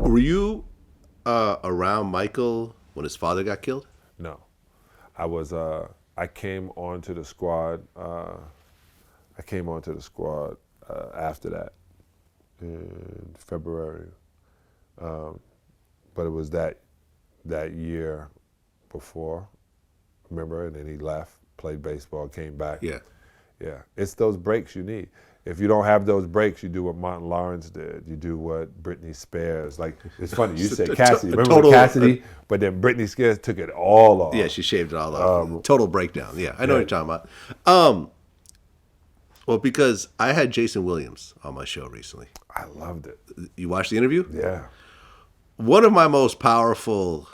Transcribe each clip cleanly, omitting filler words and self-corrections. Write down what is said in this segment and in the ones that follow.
Were you around Michael when his father got killed? No, I was. I came onto the squad. I came onto the squad after that in February, but it was that year before. Remember, and then he left, played baseball, came back. Yeah. Yeah, it's those breaks you need. If you don't have those breaks, you do what Martin Lawrence did. You do what Britney Spears. Like, it's funny, you said Cassidy. Remember Cassidy? But then Britney Spears took it all off. Yeah, she shaved it all off. Total breakdown. Yeah, I know what you're talking about. Well, because I had Jason Williams on my show recently. I loved it. You watched the interview? Yeah. One of my most powerful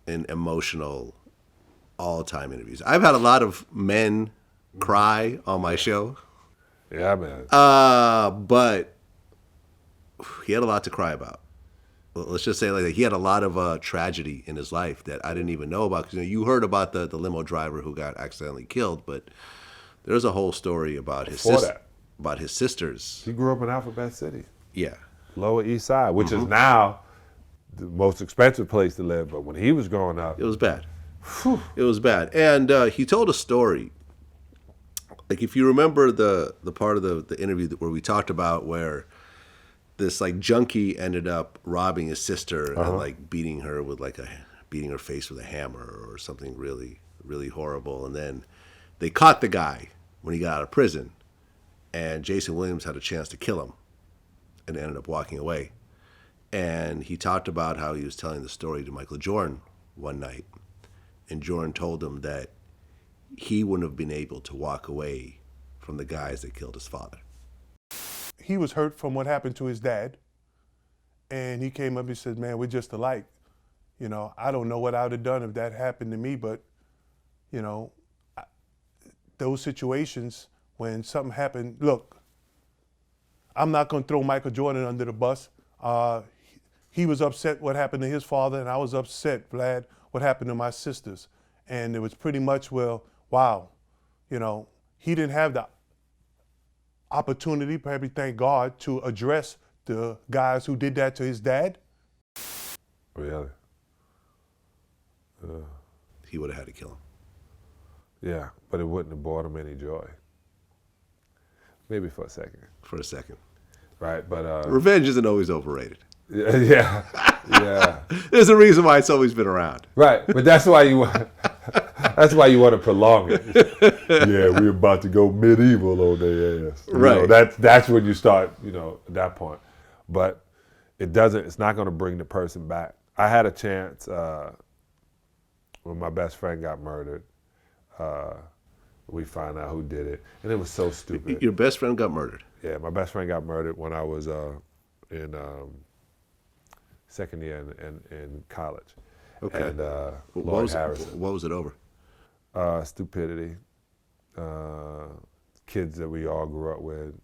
and emotional all-time interviews. I've had a lot of men cry on my show. Yeah, man. But he had a lot to cry about. Let's just say like that. He had a lot of tragedy in his life that I didn't even know about. Because you heard about the limo driver who got accidentally killed, but there's a whole story about his sisters. He grew up in Alphabet City. Yeah. Lower East Side, which is now the most expensive place to live. But when he was growing up, it was bad. It was bad. And he told a story. Like, if you remember the part of the interview where we talked about where this like junkie ended up robbing his sister and like beating her face with a hammer or something really, really horrible. And then they caught the guy when he got out of prison, and Jason Williams had a chance to kill him and ended up walking away. And he talked about how he was telling the story to Michael Jordan one night, and Jordan told him that he wouldn't have been able to walk away from the guys that killed his father. He was hurt from what happened to his dad, and he came up and said, man, we're just alike. You know, I don't know what I would have done if that happened to me, but, you know, those situations when something happened, look, I'm not going to throw Michael Jordan under the bus. He was upset what happened to his father, and I was upset, Vlad, what happened to my sisters. And it was pretty much, well, wow, you know, he didn't have the opportunity, probably thank God, to address the guys who did that to his dad. Really? He would have had to kill him. Yeah, but it wouldn't have brought him any joy. Maybe for a second. For a second. Right, but... revenge isn't always overrated. Yeah. There's a reason why it's always been around. Right, but that's why you want to prolong it. Yeah, we're about to go medieval on their ass. Right. That's when you start, at that point. But it's not going to bring the person back. I had a chance when my best friend got murdered. We found out who did it, and it was so stupid. Your best friend got murdered? Yeah, my best friend got murdered when I was in second year in college. Okay. And what was it over? Stupidity. Kids that we all grew up with,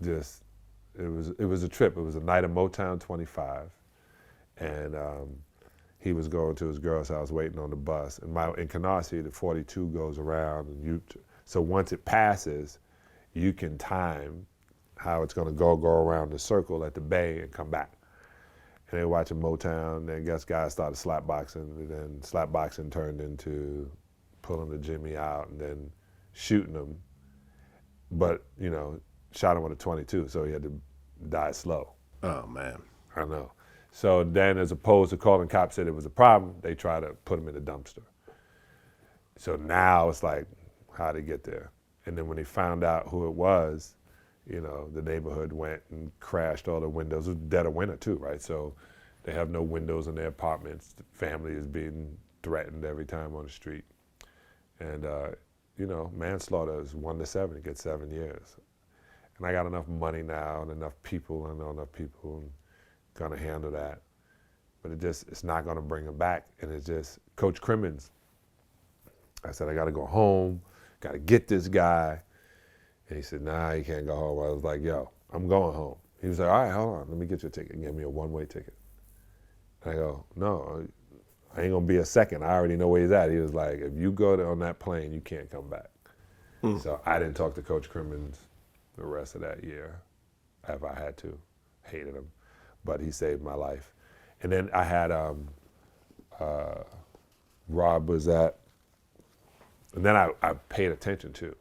just it was a trip. It was a night of Motown 25, and he was going to his girl's house waiting on the bus. And in Canarsie, the 42 goes around, and so once it passes, you can time how it's going to go around the circle at the bay and come back. And they were watching Motown, and guys started slap boxing, and then slap boxing turned into pulling the Jimmy out and then shooting him. But, shot him with a 22, so he had to die slow. Oh, man. I know. So then, as opposed to calling cops said it was a problem, they try to put him in a dumpster. So now it's like, how'd he get there? And then when they found out who it was, the neighborhood went and crashed all the windows. It was dead of winter too, right? So they have no windows in their apartments. The family is being threatened every time on the street. And, manslaughter is 1 to 7, it gets 7 years. And I got enough money now and enough people, and I know enough people gonna handle that. But it's not gonna bring him back. And it's just, Coach Crimmins, I said, I gotta go home, gotta get this guy. And he said, nah, you can't go home. I was like, yo, I'm going home. He was like, all right, hold on, let me get you a ticket. He gave me a one-way ticket. And I go, no, I ain't gonna be a second. I already know where he's at. He was like, if you go on that plane, you can't come back. So I didn't talk to Coach Crimmins the rest of that year. if I had to. Hated him, but he saved my life. And then I had Rob was at, and then I paid attention to.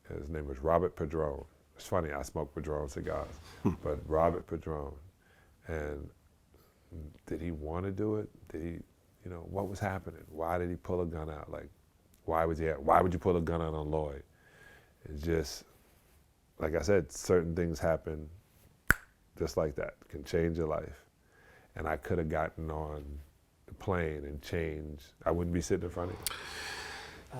His name was Robert Padron. It's funny, I smoke Padron cigars, but Robert Padron. And did he want to do it? Did he, you know, what was happening? Why did he pull a gun out? Like, why would you pull a gun out on Lloyd? It's just, like I said, certain things happen just like that, can change your life. And I could have gotten on the plane and changed. I wouldn't be sitting in front of you.